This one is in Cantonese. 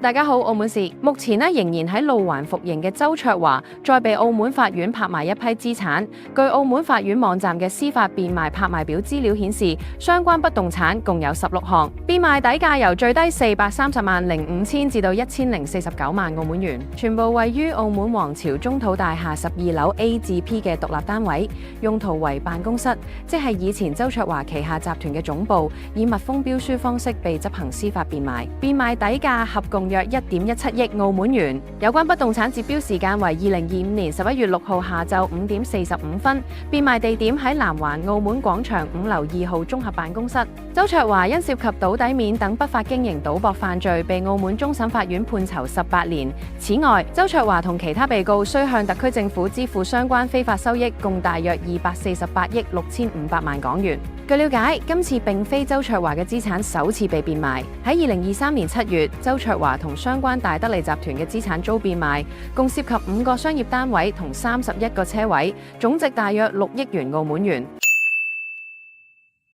大家好，澳門事目前仍然喺路環服刑嘅周焯華，再被澳門法院拍賣一批資產。據澳門法院網站嘅司法變賣拍賣表資料顯示，相關不動產共有16項，變賣底價由最低430萬05千至到1049萬澳門元，全部位於澳門皇朝中土大廈12樓 A 至 P 嘅獨立單位，用途為辦公室，即係以前周焯華旗下集團嘅總部，以密封標書方式被執行司法變賣，變賣底價合共約1.17億澳門元。有關不動產截標時間為2025年11月6號下晝5點45分，變賣地點喺南環澳門廣場5樓2號綜合辦公室。周焯華因涉及賭底面等不法經營賭博犯罪，被澳門終審法院判囚18年。此外，周焯華同其他被告需向特區政府支付相關非法收益，共大約248億6500萬港元。據了解，今次並非周焯華嘅資產首次被變賣。喺2023年7月，周焯華同相關大德利集團嘅資產遭變賣，共涉及5個商業單位同31個車位，總值大約6億元澳門元。